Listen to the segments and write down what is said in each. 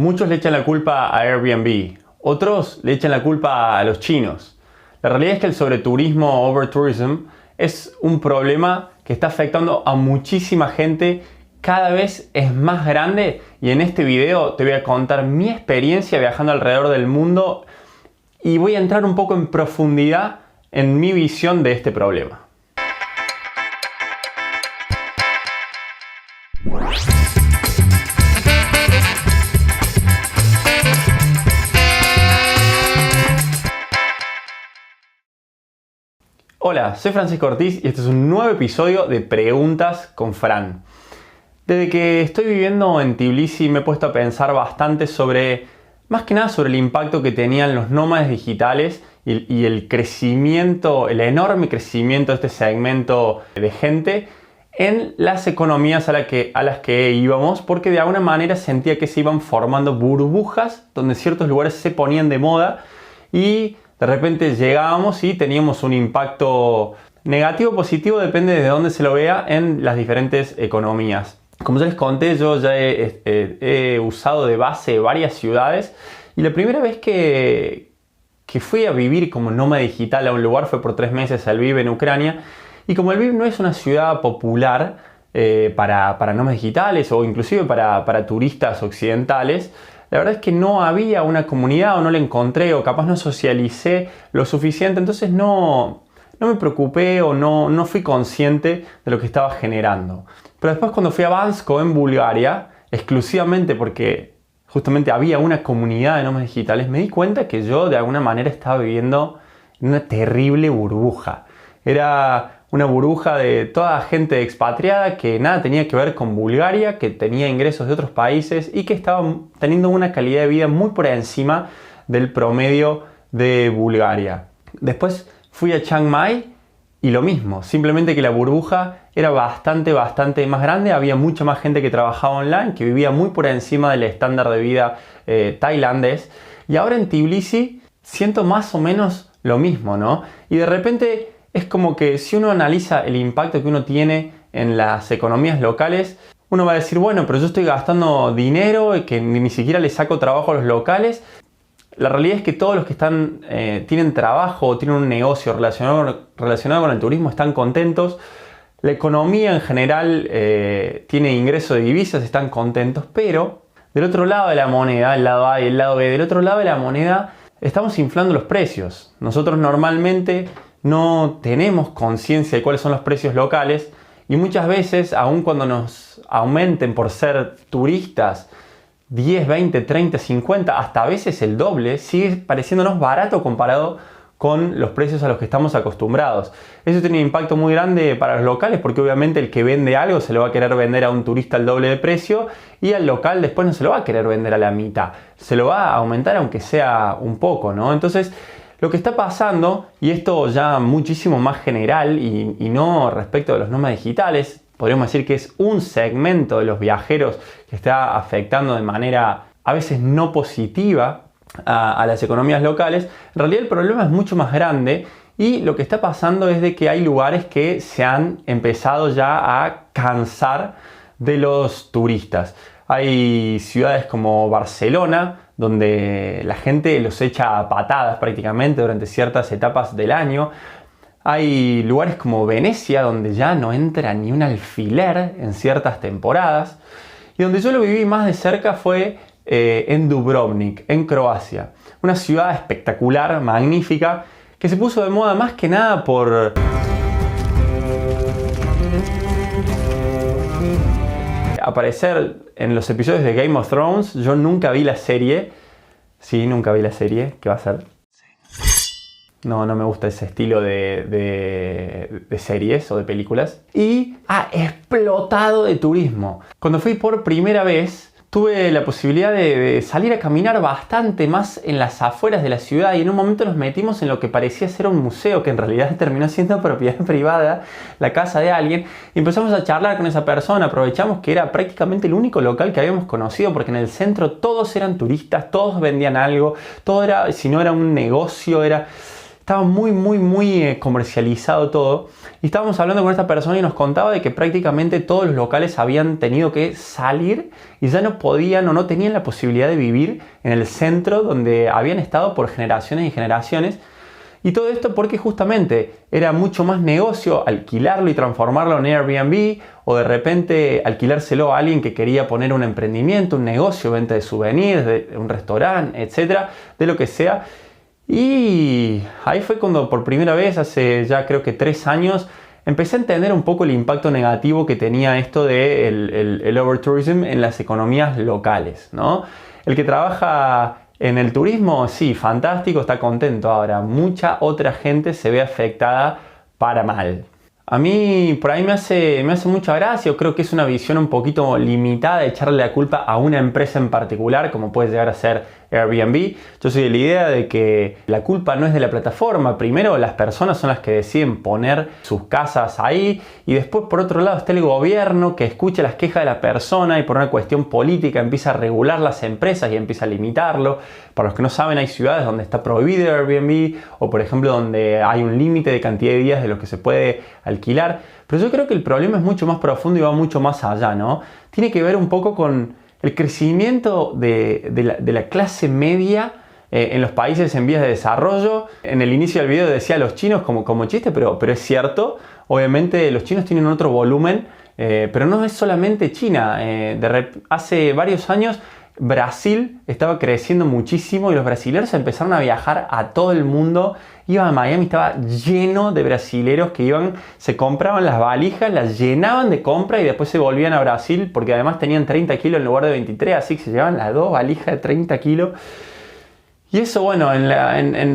Muchos le echan la culpa a Airbnb, otros le echan la culpa a los chinos. La realidad es que el sobreturismo, overtourism, es un problema que está afectando a muchísima gente, cada vez es más grande y en este video te voy a contar mi experiencia viajando alrededor del mundo y voy a entrar un poco en profundidad en mi visión de este problema. Hola, soy Francisco Ortiz y este es un nuevo episodio de Preguntas con Fran. Desde que estoy viviendo en Tbilisi me he puesto a pensar bastante sobre, más que nada sobre el impacto que tenían los nómades digitales y el crecimiento, el enorme crecimiento de este segmento de gente en las economías a las que íbamos, porque de alguna manera sentía que se iban formando burbujas donde ciertos lugares se ponían de moda y de repente llegábamos y teníamos un impacto negativo o positivo, depende de dónde se lo vea, en las diferentes economías. Como ya les conté, yo ya he usado de base varias ciudades y la primera vez que fui a vivir como nómada digital a un lugar fue por 3 meses a Lviv en Ucrania. Y como Lviv no es una ciudad popular para nómadas digitales o inclusive para turistas occidentales, la verdad es que no había una comunidad o no la encontré o capaz no socialicé lo suficiente, entonces no me preocupé o no fui consciente de lo que estaba generando. Pero después cuando fui a Bansko en Bulgaria, exclusivamente porque justamente había una comunidad de nómadas digitales, me di cuenta que yo de alguna manera estaba viviendo en una terrible burbuja. Era una burbuja de toda gente expatriada que nada tenía que ver con Bulgaria, que tenía ingresos de otros países y que estaban teniendo una calidad de vida muy por encima del promedio de Bulgaria. Después fui a Chiang Mai y lo mismo, simplemente que la burbuja era bastante más grande, había mucha más gente que trabajaba online, que vivía muy por encima del estándar de vida tailandés. Y ahora en Tbilisi siento más o menos lo mismo, ¿no? Y de repente es como que si uno analiza el impacto que uno tiene en las economías locales, uno va a decir, bueno, pero yo estoy gastando dinero y que ni siquiera le saco trabajo a los locales. La realidad es que todos los que tienen trabajo o tienen un negocio relacionado con el turismo están contentos. La economía en general tiene ingreso de divisas, están contentos, pero del otro lado de la moneda, el lado A y el lado B, del otro lado de la moneda estamos inflando los precios. Nosotros normalmente no tenemos conciencia de cuáles son los precios locales y muchas veces, aun cuando nos aumenten por ser turistas 10, 20, 30, 50, hasta a veces el doble, sigue pareciéndonos barato comparado con los precios a los que estamos acostumbrados. Eso tiene un impacto muy grande para los locales porque obviamente el que vende algo se lo va a querer vender a un turista al doble de precio y al local después no se lo va a querer vender a la mitad. Se lo va a aumentar aunque sea un poco, ¿no? Entonces, lo que está pasando, y esto ya muchísimo más general y no respecto de los nómadas digitales, podríamos decir que es un segmento de los viajeros que está afectando de manera a veces no positiva a las economías locales. En realidad el problema es mucho más grande y lo que está pasando es de que hay lugares que se han empezado ya a cansar de los turistas. Hay ciudades como Barcelona, donde la gente los echa a patadas prácticamente durante ciertas etapas del año. Hay lugares como Venecia, donde ya no entra ni un alfiler en ciertas temporadas. Y donde yo lo viví más de cerca fue en Dubrovnik, en Croacia. Una ciudad espectacular, magnífica, que se puso de moda más que nada por aparecer en los episodios de Game of Thrones. Yo nunca vi la serie. Sí, nunca vi la serie. ¿Qué va a ser? No me gusta ese estilo de series o de películas. Y explotado de turismo. Cuando fui por primera vez, tuve la posibilidad de salir a caminar bastante más en las afueras de la ciudad y en un momento nos metimos en lo que parecía ser un museo, que en realidad terminó siendo propiedad privada, la casa de alguien, y empezamos a charlar con esa persona. Aprovechamos que era prácticamente el único local que habíamos conocido, porque en el centro todos eran turistas, todos vendían algo, todo era, si no era un negocio, estaba muy comercializado todo. Y estábamos hablando con esta persona y nos contaba de que prácticamente todos los locales habían tenido que salir y ya no podían o no tenían la posibilidad de vivir en el centro donde habían estado por generaciones y generaciones. Y todo esto porque justamente era mucho más negocio alquilarlo y transformarlo en Airbnb, o de repente alquilárselo a alguien que quería poner un emprendimiento, un negocio, venta de souvenirs, de un restaurante, etcétera, de lo que sea. Y ahí fue cuando por primera vez, hace ya creo que 3 años, empecé a entender un poco el impacto negativo que tenía esto de el overtourism en las economías locales, ¿no? El que trabaja en el turismo, sí, fantástico, está contento. Ahora, mucha otra gente se ve afectada para mal. A mí por ahí me hace mucha gracia. Yo creo que es una visión un poquito limitada de echarle la culpa a una empresa en particular, como puede llegar a ser Airbnb. Yo soy de la idea de que la culpa no es de la plataforma. Primero, las personas son las que deciden poner sus casas ahí, y después por otro lado está el gobierno que escucha las quejas de la persona y por una cuestión política empieza a regular las empresas y empieza a limitarlo. Para los que no saben, hay ciudades donde está prohibido Airbnb, o por ejemplo donde hay un límite de cantidad de días de los que se puede alquilar. Pero yo creo que el problema es mucho más profundo y va mucho más allá, ¿no? Tiene que ver un poco con el crecimiento de la clase media en los países en vías de desarrollo. En el inicio del video decía los chinos como chiste, pero es cierto. Obviamente los chinos tienen otro volumen, pero no es solamente China. Hace varios años Brasil estaba creciendo muchísimo y los brasileños empezaron a viajar a todo el mundo. Iban a Miami, estaba lleno de brasileros que iban, se compraban las valijas, las llenaban de compra y después se volvían a Brasil, porque además tenían 30 kilos en lugar de 23, así que se llevaban las 2 valijas de 30 kilos. Y eso, bueno,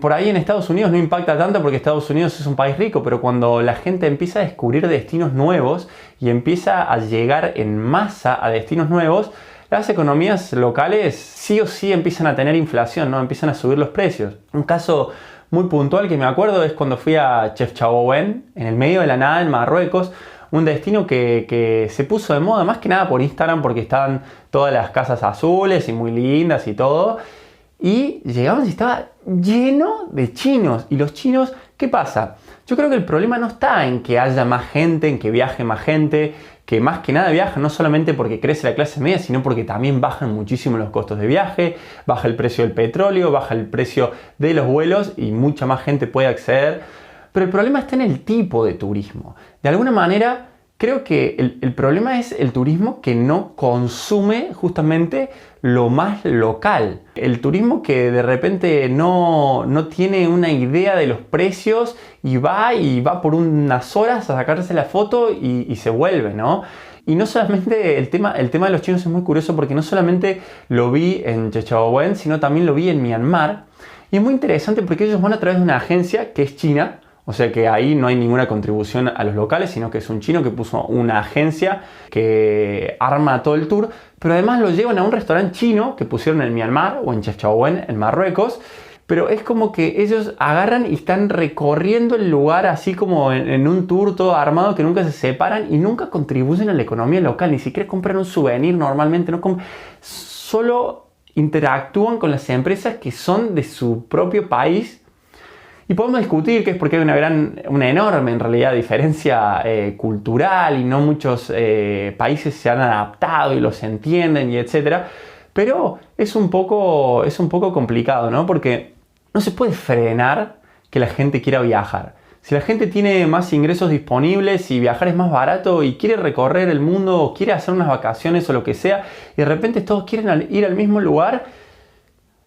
por ahí en Estados Unidos no impacta tanto porque Estados Unidos es un país rico, pero cuando la gente empieza a descubrir destinos nuevos y empieza a llegar en masa a destinos nuevos, las economías locales sí o sí empiezan a tener inflación, ¿no? Empiezan a subir los precios. Un caso muy puntual que me acuerdo es cuando fui a Chefchaouen, en el medio de la nada en Marruecos, un destino que se puso de moda más que nada por Instagram porque estaban todas las casas azules y muy lindas y todo. Y llegamos y estaba lleno de chinos. Y los chinos, ¿qué pasa? Yo creo que el problema no está en que haya más gente, en que viaje más gente, que más que nada viaja no solamente porque crece la clase media, sino porque también bajan muchísimo los costos de viaje, baja el precio del petróleo, baja el precio de los vuelos y mucha más gente puede acceder. Pero el problema está en el tipo de turismo. De alguna manera, creo que el problema es el turismo que no consume justamente lo más local. El turismo que de repente no tiene una idea de los precios y va por unas horas a sacarse la foto y se vuelve, ¿no? Y no solamente el tema de los chinos es muy curioso porque no solamente lo vi en Chefchaouen, sino también lo vi en Myanmar. Y es muy interesante porque ellos van a través de una agencia que es china. O sea que ahí no hay ninguna contribución a los locales, sino que es un chino que puso una agencia que arma todo el tour, pero además lo llevan a un restaurante chino que pusieron en Myanmar o en Chefchaouen, en Marruecos. Pero es como que ellos agarran y están recorriendo el lugar así como en un tour todo armado que nunca se separan y nunca contribuyen a la economía local, ni siquiera compran un souvenir normalmente, solo interactúan con las empresas que son de su propio país. Y podemos discutir que es porque hay una enorme en realidad diferencia cultural y no muchos países se han adaptado y los entienden y etcétera. Pero es un poco complicado, ¿no? Porque no se puede frenar que la gente quiera viajar. Si la gente tiene más ingresos disponibles y viajar es más barato y quiere recorrer el mundo o quiere hacer unas vacaciones o lo que sea y de repente todos quieren ir al mismo lugar,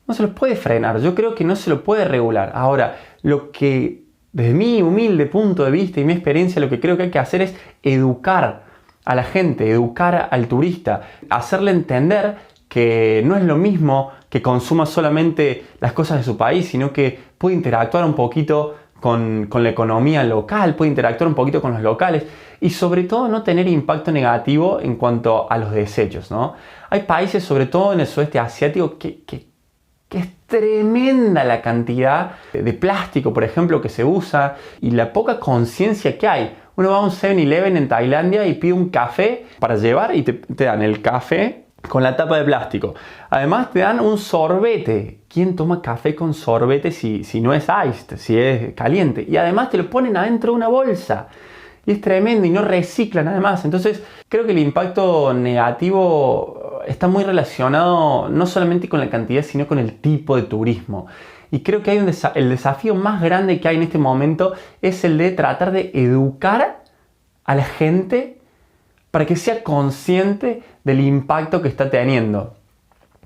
no se los puede frenar. Yo creo que no se lo puede regular. Ahora, lo que desde mi humilde punto de vista y mi experiencia, lo que creo que hay que hacer es educar a la gente, educar al turista, hacerle entender que no es lo mismo que consuma solamente las cosas de su país, sino que puede interactuar un poquito con la economía local, puede interactuar un poquito con los locales y sobre todo no tener impacto negativo en cuanto a los desechos, ¿no? Hay países, sobre todo en el sudeste asiático, que es tremenda la cantidad de plástico, por ejemplo, que se usa y la poca conciencia que hay. Uno va a un 7-Eleven en Tailandia y pide un café para llevar y te dan el café con la tapa de plástico. Además te dan un sorbete. ¿Quién toma café con sorbete si no es iced, si es caliente? Y además te lo ponen adentro de una bolsa. Y es tremendo y no reciclan además. Entonces creo que el impacto negativo está muy relacionado no solamente con la cantidad, sino con el tipo de turismo. Y creo que hay el desafío más grande que hay en este momento es el de tratar de educar a la gente para que sea consciente del impacto que está teniendo.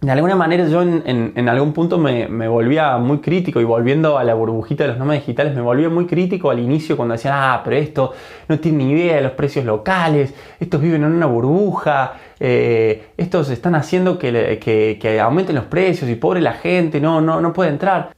De alguna manera yo en algún punto me volvía muy crítico, y volviendo a la burbujita de los nómadas digitales, me volvía muy crítico al inicio cuando decían, pero esto no tiene ni idea de los precios locales, estos viven en una burbuja, estos están haciendo que aumenten los precios y pobre la gente, no puede entrar.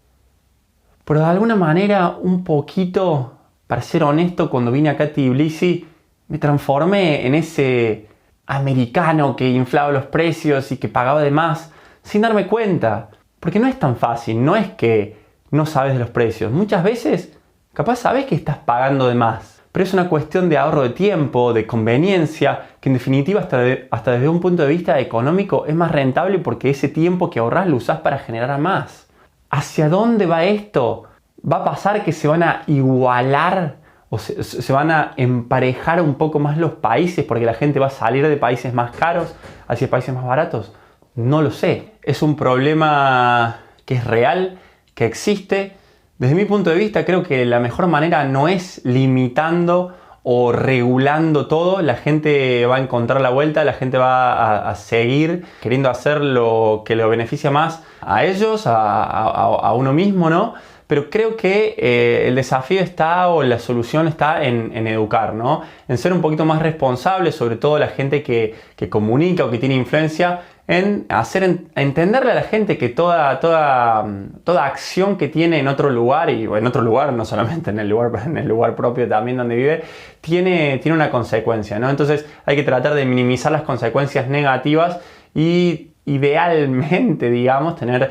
Pero de alguna manera, un poquito, para ser honesto, cuando vine acá a Tbilisi, me transformé en ese americano que inflaba los precios y que pagaba de más sin darme cuenta. Porque no es tan fácil, no es que no sabes de los precios. Muchas veces, capaz sabes que estás pagando de más. Pero es una cuestión de ahorro de tiempo, de conveniencia, que en definitiva hasta desde un punto de vista económico es más rentable porque ese tiempo que ahorras lo usás para generar más. ¿Hacia dónde va esto? ¿Va a pasar que se van a igualar o se van a emparejar un poco más los países porque la gente va a salir de países más caros hacia países más baratos? No lo sé. Es un problema que es real, que existe. Desde mi punto de vista, creo que la mejor manera no es limitando o regulando todo. La gente va a encontrar la vuelta, la gente va a seguir queriendo hacer lo que lo beneficia más a ellos, a uno mismo, ¿no? Pero creo que el desafío está, o la solución está en educar, ¿no? En ser un poquito más responsable, sobre todo la gente que comunica o que tiene influencia, en entenderle a la gente que toda acción que tiene en otro lugar, y en otro lugar, no solamente en el lugar propio también donde vive, tiene una consecuencia, ¿no? Entonces hay que tratar de minimizar las consecuencias negativas y idealmente, digamos, tener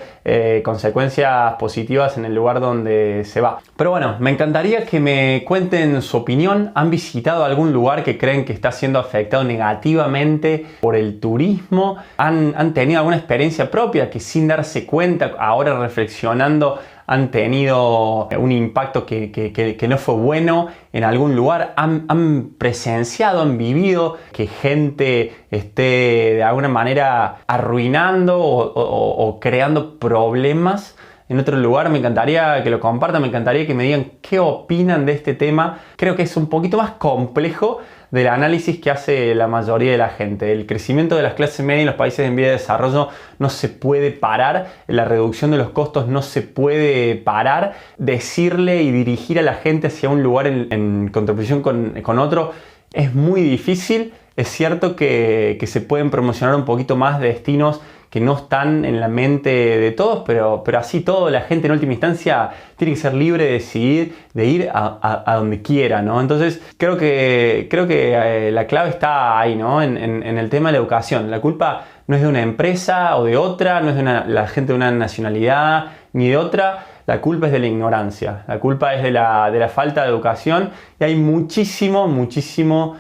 consecuencias positivas en el lugar donde se va. Pero bueno, me encantaría que me cuenten su opinión. ¿Han visitado algún lugar que creen que está siendo afectado negativamente por el turismo? ¿Han tenido alguna experiencia propia que sin darse cuenta, ahora reflexionando, han tenido un impacto que no fue bueno en algún lugar? ¿Han presenciado, han vivido que gente esté de alguna manera arruinando o creando problemas en otro lugar? Me encantaría que lo compartan, me encantaría que me digan qué opinan de este tema. Creo que es un poquito más complejo del análisis que hace la mayoría de la gente. El crecimiento de las clases medias en los países en vía de desarrollo no se puede parar, la reducción de los costos no se puede parar. Decirle y dirigir a la gente hacia un lugar en contraposición con otro es muy difícil. Es cierto que se pueden promocionar un poquito más destinos que no están en la mente de todos, pero así todo, la gente en última instancia tiene que ser libre de decidir, de ir a donde quiera, ¿no? Entonces creo que la clave está ahí, ¿no? En el tema de la educación. La culpa no es de una empresa o de otra, no es de la gente de una nacionalidad ni de otra. La culpa es de la ignorancia, la culpa es de la falta de educación, y hay muchísimo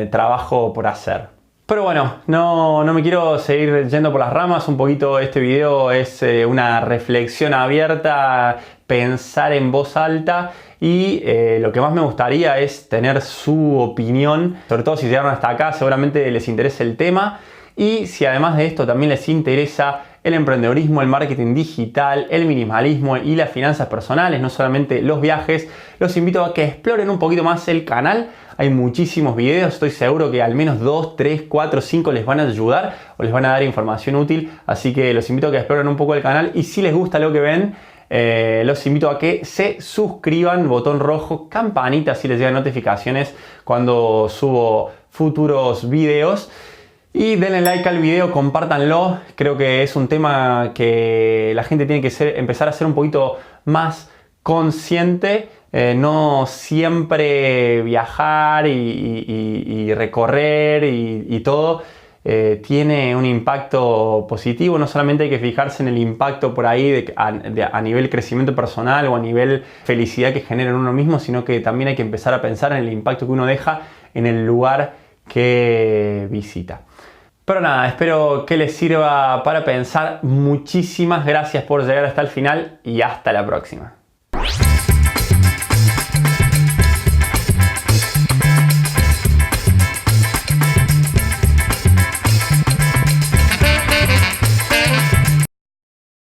trabajo por hacer. Pero bueno, no me quiero seguir yendo por las ramas. Un poquito este video es una reflexión abierta, pensar en voz alta, y lo que más me gustaría es tener su opinión, sobre todo si llegaron hasta acá, seguramente les interesa el tema. Y si además de esto también les interesa el emprendedorismo, el marketing digital, el minimalismo y las finanzas personales, no solamente los viajes, los invito a que exploren un poquito más el canal. Hay muchísimos videos, estoy seguro que al menos 2, 3, 4, 5 les van a ayudar o les van a dar información útil. Así que los invito a que exploren un poco el canal, y si les gusta lo que ven, los invito a que se suscriban, botón rojo, campanita si les llegan notificaciones cuando subo futuros videos. Y denle like al video, compártanlo. Creo que es un tema que la gente tiene que empezar a ser un poquito más consciente. No siempre viajar y recorrer y todo tiene un impacto positivo. No solamente hay que fijarse en el impacto por ahí a nivel crecimiento personal o a nivel felicidad que genera en uno mismo, sino que también hay que empezar a pensar en el impacto que uno deja en el lugar que visita. Pero nada, espero que les sirva para pensar. Muchísimas gracias por llegar hasta el final y hasta la próxima.